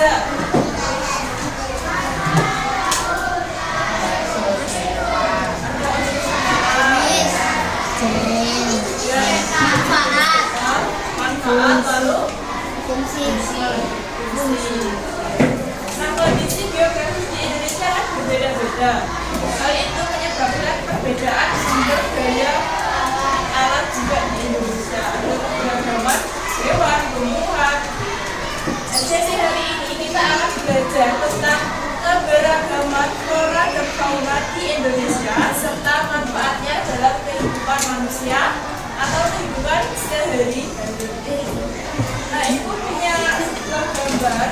gajah? Manfaat lalu fungsi. Nah, kondisi geografis di Indonesia kan berbeda-beda. Hal itu menyebabkan perbedaan sumber daya alam juga di Indonesia. Ada keberagaman hewan, tumbuhan. Jadi hari ini kita akan belajar tentang keberagaman flora dan fauna di Indonesia serta manfaatnya dalam kehidupan manusia atau kehidupan sehari-hari. Nah, ibu punya gambar.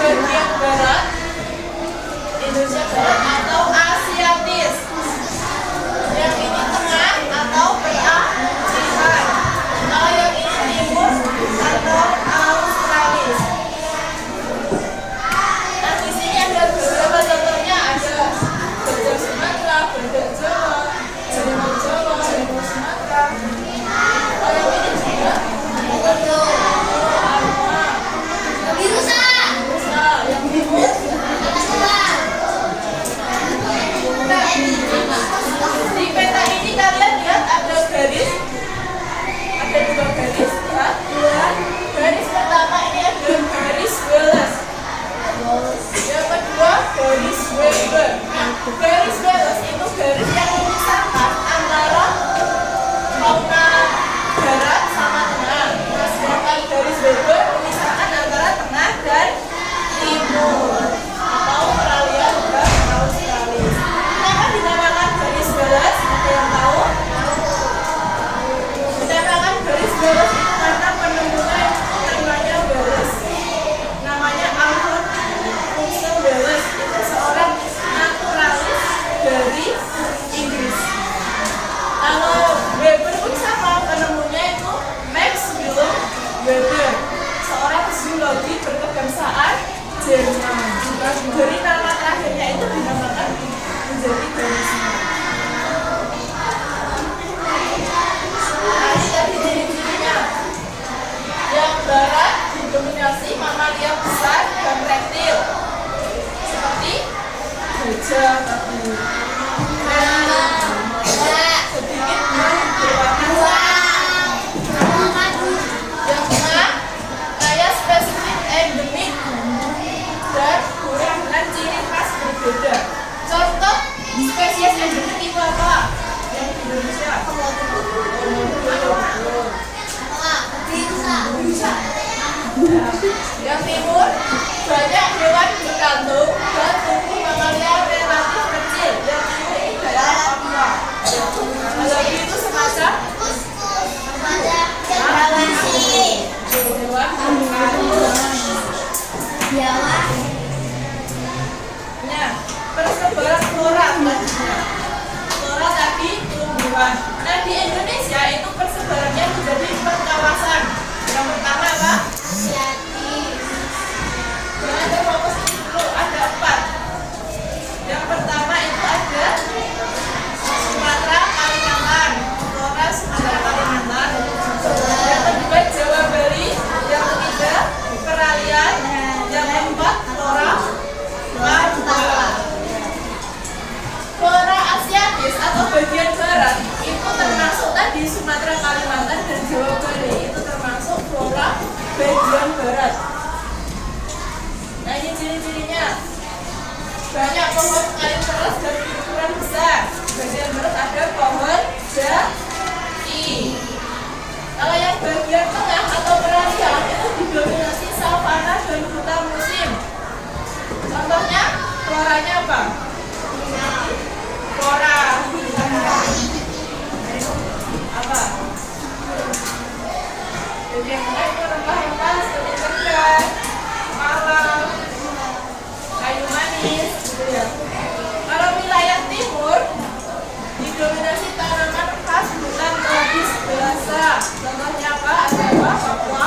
Ini apa? Indonesia Barat atau Asiatis, yang ini tengah atau Asia, kalau yang ini timur atau Australis. Nah, di sini ada beberapa contohnya, ada gajah Sumatera, gajah Jawa, harimau Jawa, harimau Sumatera. Kalau yang ini juga rusa, yang timur. Di peta ini kalian lihat ada garis, ada dua garis, lihat dua garis. Pertama ini ada garis Wallace, yang kedua garis Weber. Nah, garis Wallace itu garis yang memisahkan antara fauna barat sama tengah. Nah, sedangkan garis Weber memisahkan antara tengah dan timur atau peralihan dan Australis. Dinamakan garis Wallace, ada yang tahu? Dinamakan garis Wallace itu karena penemunya itu namanya Wallace, namanya Alfred Russel Wallace. Itu seorang naturalis dari Inggris. Kalau Weber pun sama, penemunya itu Max Wilhelm Weber, seorang zoologi berkebangsaan Jerman. Dari nama terakhirnya itu dinamakan menjadi garisnya. Nah, ini tadi ciri-cirinya. Yang barat didominasi mamalia besar dan reptil, seperti gajah tadi. Sedikit berwarna. Yang tengah kaya spesifik endemik dan burung dengan ciri khas berbeda. Contoh spesies endemik itu apa? Yang di Indonesia? Yang timur banyak hewan berkantung dan tumbuh mamalia relatif kecil. Yang timur ini daerah Papua. Kalau itu semacam hewan nah, persebaran flora selanjutnya. Flora tadi tumbuhan. Nah, di Indonesia itu persebarannya menjadi 4 kawasan. Yang pertama apa? apa? Flora. Apa? Jadi yang mana itu rempah-rempah seperti kerja, malam, kayu manis, gitu ya. Kalau wilayah timur didominasi tanaman khas hutan tropis biasa. Contohnya apa? Ada apa? Papua.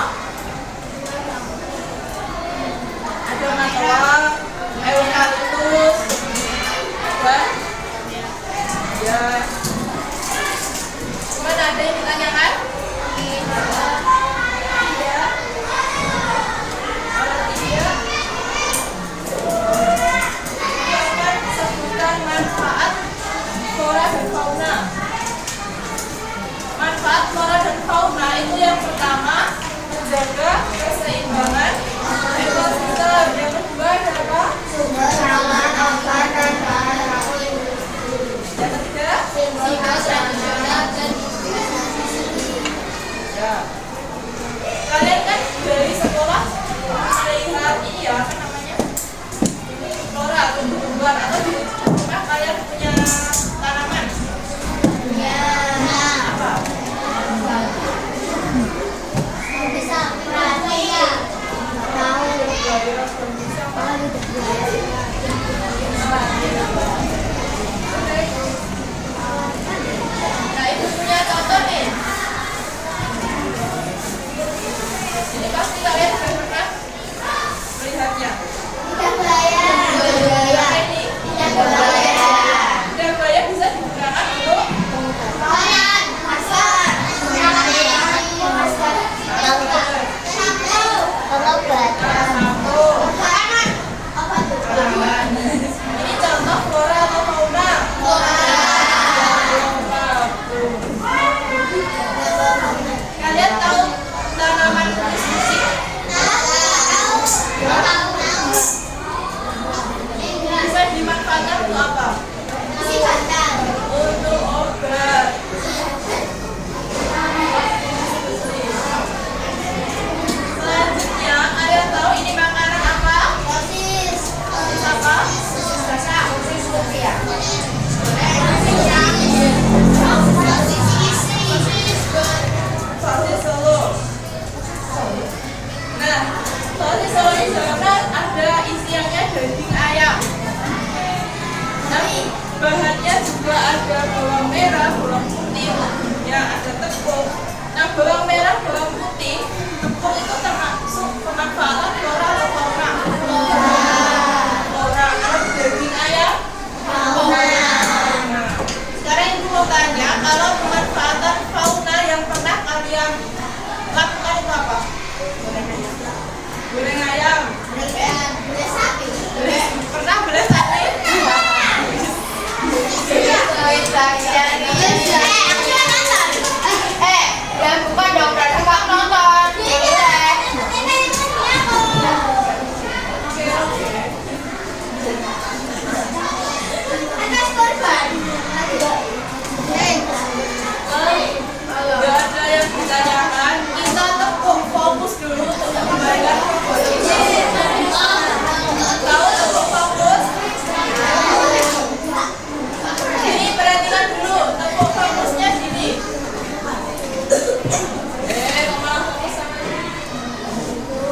Ada matoa, eukaliptus, dan ya. Cuman ada yang ditanyakan? Iya. Kalau tidak, ini akan sebutkan manfaat flora dan fauna. Manfaat flora dan fauna itu yang pertama menjaga keseimbangan ekosistem. Yang kedua adalah apa? Sumber pangan, obat, dan bahan baku. Yang ketiga Simbol tradisional dan ya. Kalian kan dari sekolah melihat ini ya, apa namanya? Flora atau tumbuhan atau di rumah kalian punya tanaman. Apa? bisa berani ya. Tahu. Nah, itu punya contoh nih. Ini pasti kalian sudah pernah melihatnya. Lidah buaya. Apa ini? Lidah buaya. Lidah buaya bisa digunakan untuk Pangan, masak, masak, obat, satu. makanan, apa tuh? Ini contoh flora atau fauna. Kalian tahu tanaman tulis musik? Bisa dimanfaatkan untuk apa? Untuk obat. Selanjutnya, kalian tahu ini makanan apa? Sosis apa? Sosis Solo. Nah, sosis Solo ini sebenarnya ada isiannya daging ayam. Tapi bahannya juga ada bawang merah, bawang putih, ya ada tepung. Nah, bawang merah, bawang putih, tepung itu termasuk pemanfaatan flora atau fauna? Flora. Kalau daging ayam, fauna. Nah, sekarang ibu mau tanya, kalau pemanfaatan fauna yang pernah kalian lakukan itu apa? Goreng ayam. Pernah beres sapi? Jangan buka dong, berarti kamu nonton. Gak ada yang ditanyakan, kita tepuk fokus dulu untuk membayar tahu tepuk fokus? Ini perhatikan dulu, tepuk fokusnya sini. Malah fokus sama ini.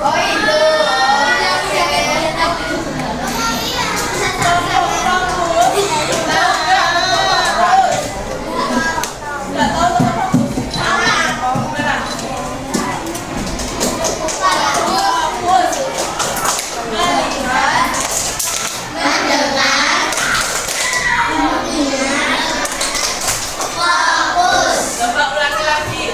Oh itu. Tepuk fokus, tahu nggak tepuk fokus? Nggak tahu tepuk fokus? Oh, benar. Fokus. Melihat. Coba ulangi lagi.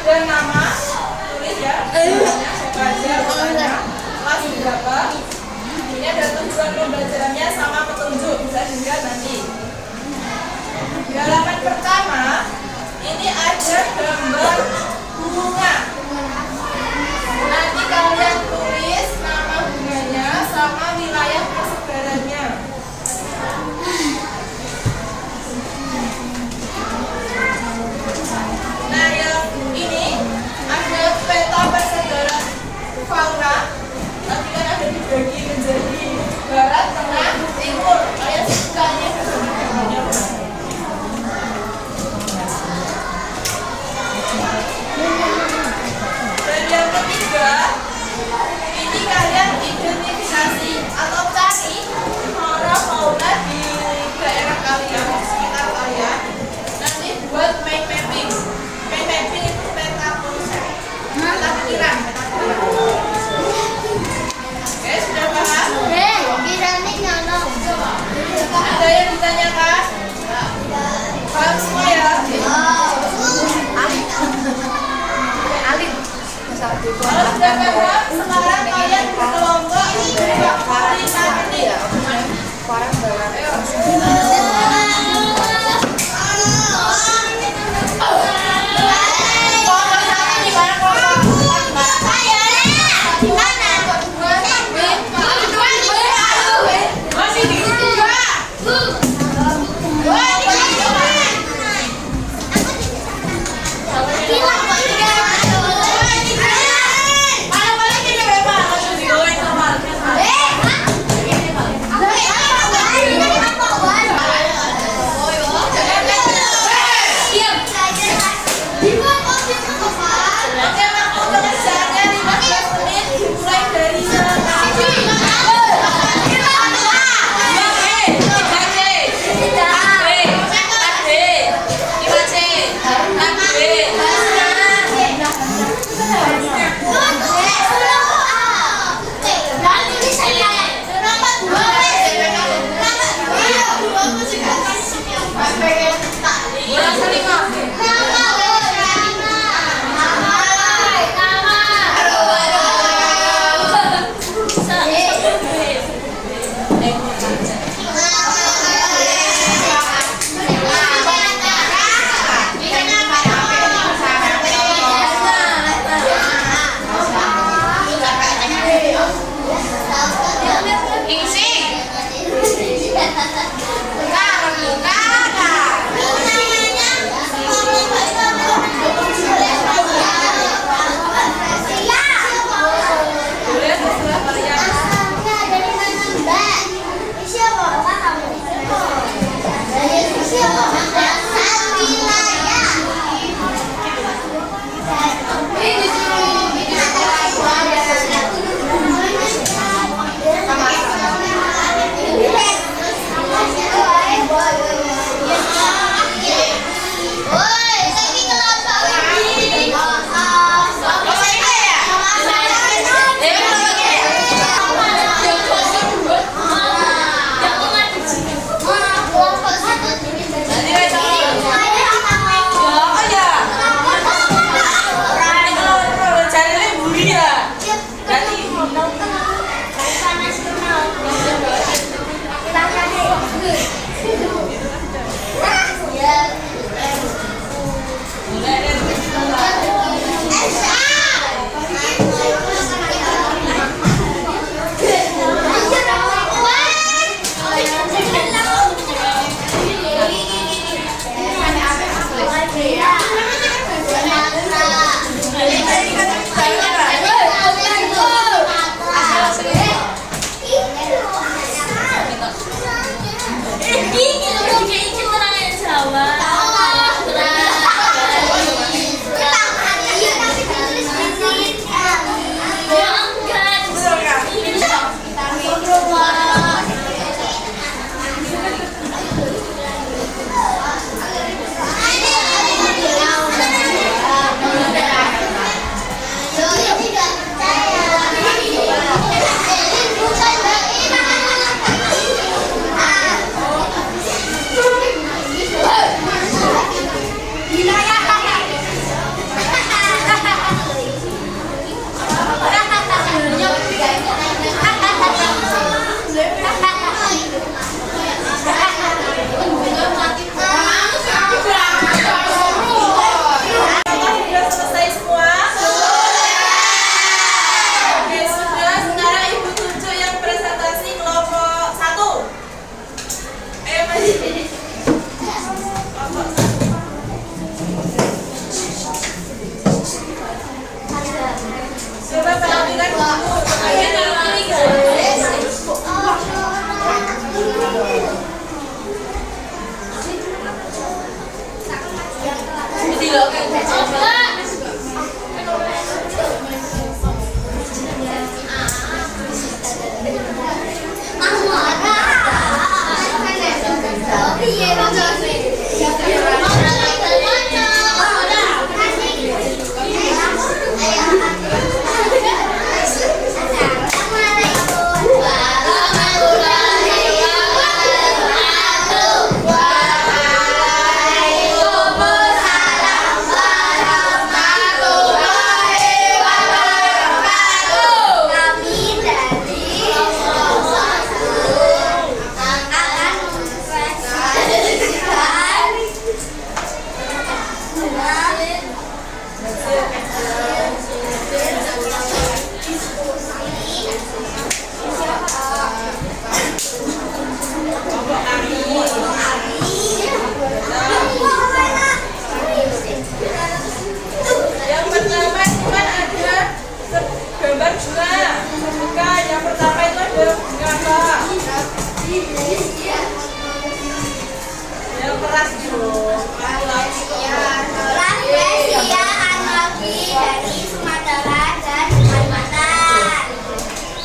ada nama, tulis ya. Namanya siapa aja, namanya, kelas berapa. Ini ada tujuan pembelajarannya sama petunjuk, bisa dilihat nanti. Di halaman pertama, ini ada gambar bunga. Nanti kalian tulis nama bunganya sama wilayah persebarannya. Nah, yang ini ada peta persebaran fauna. Tapi kan ada dibagi menjadi barat, tengah, timur. Kalian sukanya gambarnya. Dan yang ketiga, ini kalian identifikasi atau cari flora fauna di daerah kalian, di sekitar kalian. Nanti buat mind mapping. Mind mapping itu peta konsep, peta pikiran, peta pikiran. Oke, sudah paham? Ada yang ditanyakan? Paham semua ya? Kalau sudah paham, sekarang kalian berkelompok waktu 5 menit. Mana Yang pertama itu kan ada gambar bunga. Bukan, yang pertama itu ada bunga apa? Yang keras dong. Rafflesia analogi dari Sumatera dan Kalimantan.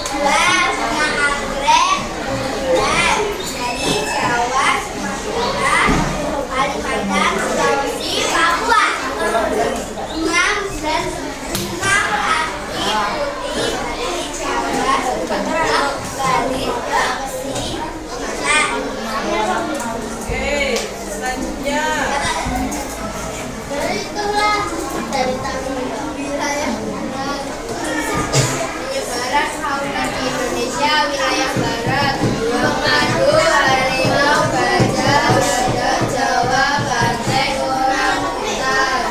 2. Bunga anggrek bulan dari Jawa, Sumatera, Kalimantan, Sulawesi, Papua. 6. Dan bunga pelangi putih dari Jawa, Sumatera, Bali, Sulawesi, Sumatera. Oke, selanjutnya. Dari wilayah penyebaran fauna di Indonesia wilayah barat mengadu harimau, gajah, gajah Jawa, banteng, orang utan.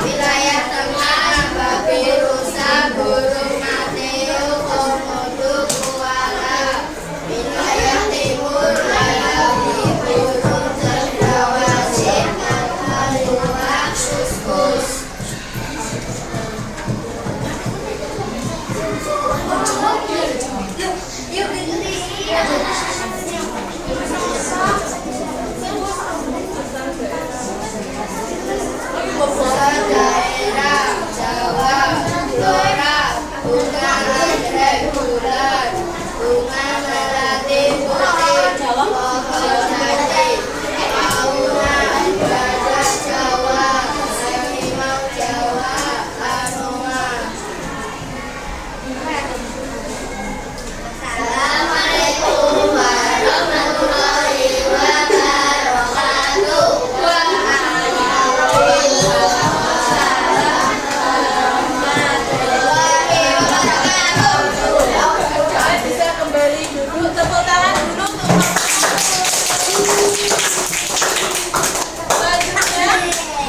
Wilayah tengah babi rusa, burung mateo, komodo, koala. Wilayah timur babi, burung cendrawasih, kaluang, kuskus. Daerah Jawa, Blora, bunga anggrek bulan, bunga melati putih, pohon jati, fauna gajah Jawa, harimau Jawa, anoa. Assalamualaikum warahmatullahi wabarakatuh. Kalian bisa kembali duduk, tepuk tangan dulu untuk selanjutnya.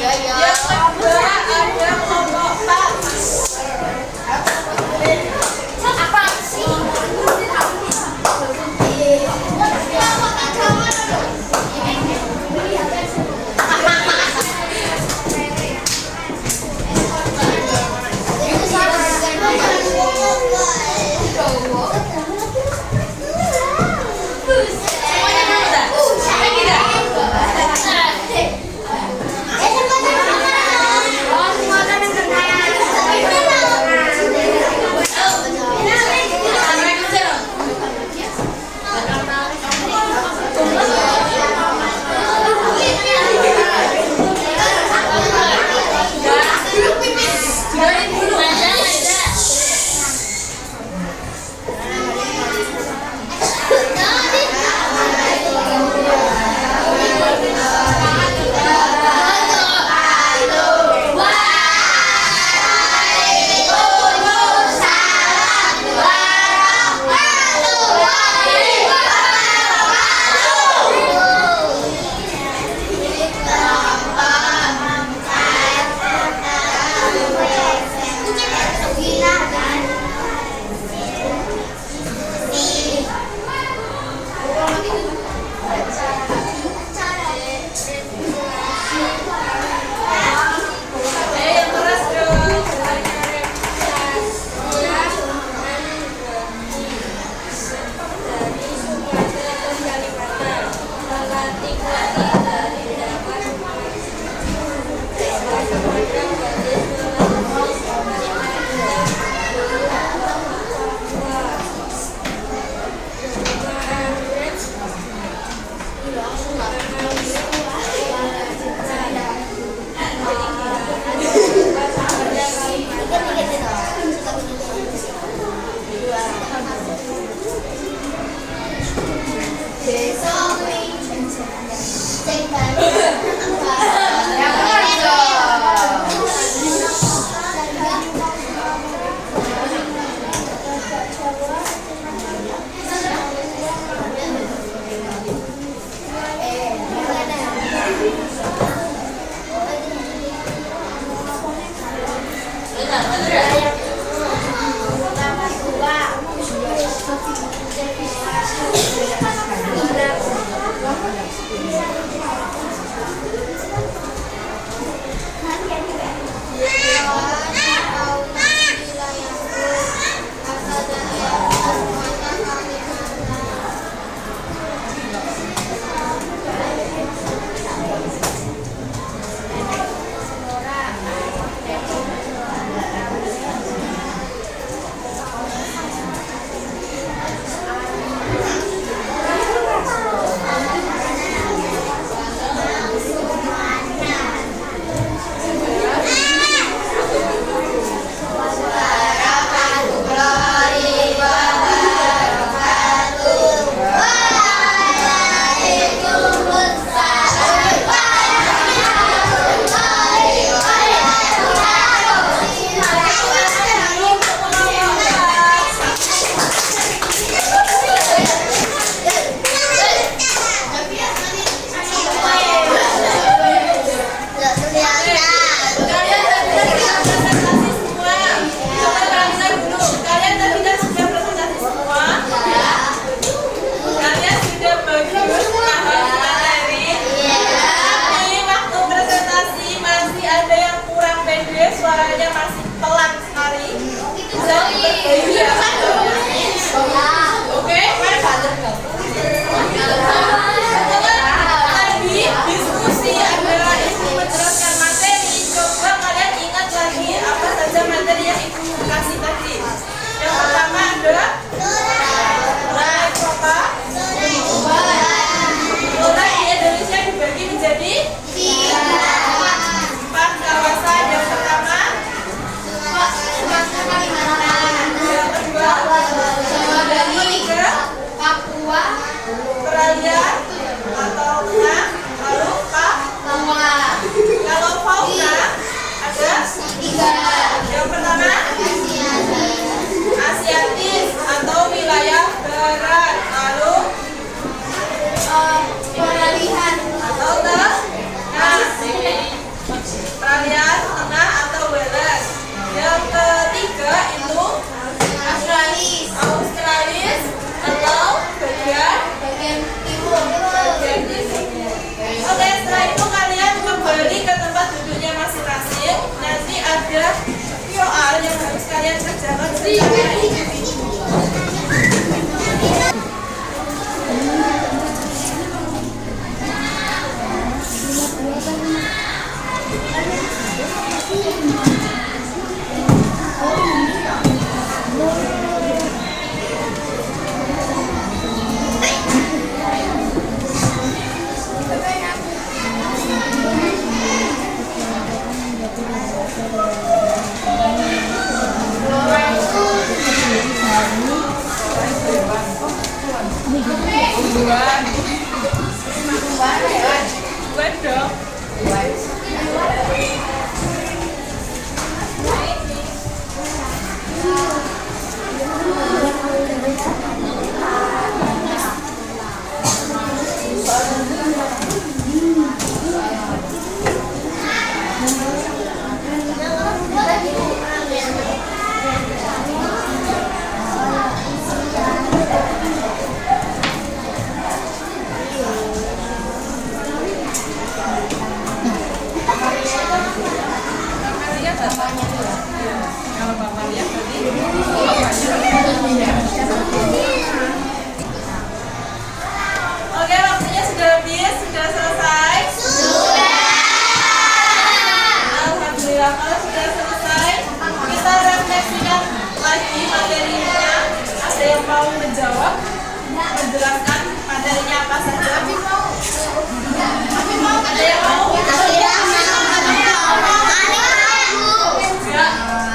Yang kedua ada kelompok Pak. Apa sih? Yang keras dong. Kalimantan, Oke, waktunya sudah habis, sudah selesai. Alhamdulillah, kalau sudah selesai, kita refleksikan lagi materinya. Ada yang mau menjawab, menjelaskan materinya apa saja? Ada yang mau? Ya,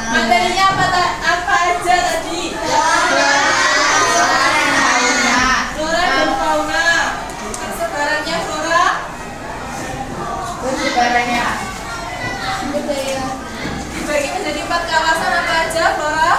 materinya apa aja tadi? Flora dan fauna. Persebarannya flora. Dibagi menjadi 4 kawasan apa aja, Flora?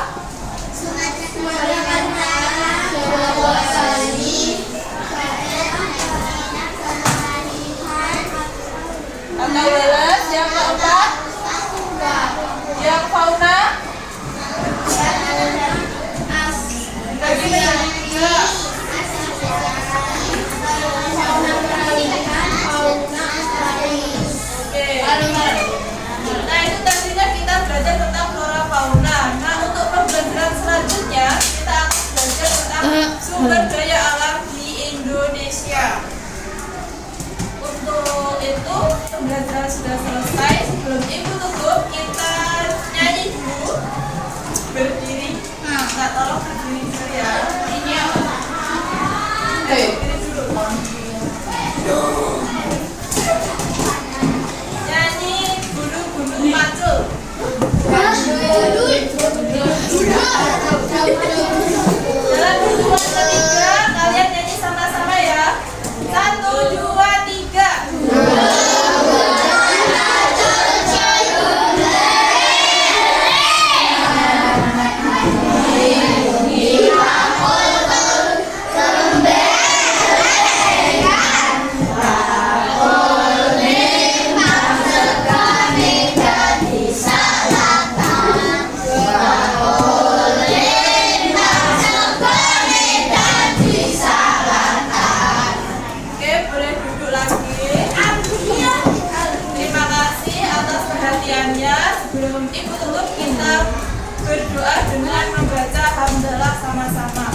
bersama-sama.